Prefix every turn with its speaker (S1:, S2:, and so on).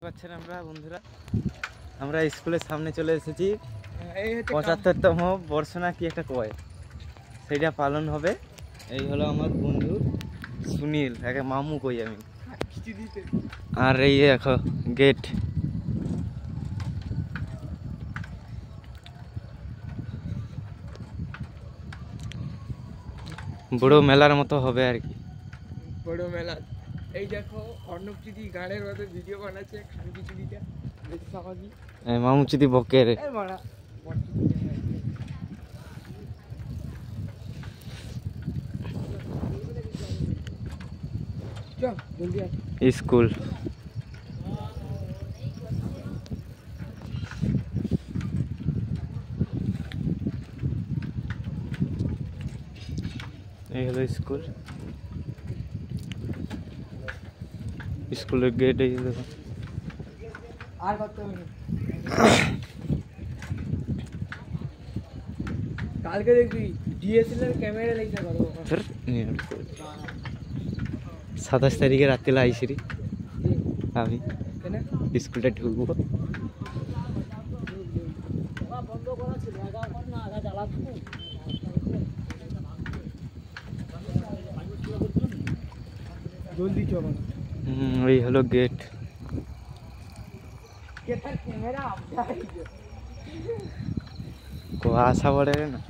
S1: পাচ্ছেন আমরা বন্ধুরা, আমরা স্কুলের সামনে চলে এসেছি। ৭৫তম বর্ষ না কি একটা কয়, সেটা পালন হবে। এই হলো আমার বন্ধু সুনীল, একে মামু কই আমি। আর এই দেখো গেট, বড় মেলার মতো হবে আর কি।
S2: বড় মেলা। এই দেখো অর্ণবচিদি গানের মতো ভিডিও বানাচ্ছে খানকিচুদিটা, দেখি সবাই
S1: মামুচিদি বকে রে। স্কুল এই হলো স্কুল, স্কুলের গেট এই দেখো।
S2: আর কত কালকে দেখবি ডিএসএলআর ক্যামেরা লেগে করো।
S1: ২৭ তারিখে রাত্রিলা আইসিরি আমি স্কুলটা ঢুকবো।
S2: জলদি চলো।
S1: ওই হলো গেট।
S2: ক্যামেরা
S1: কুয়াশা পড়ে না।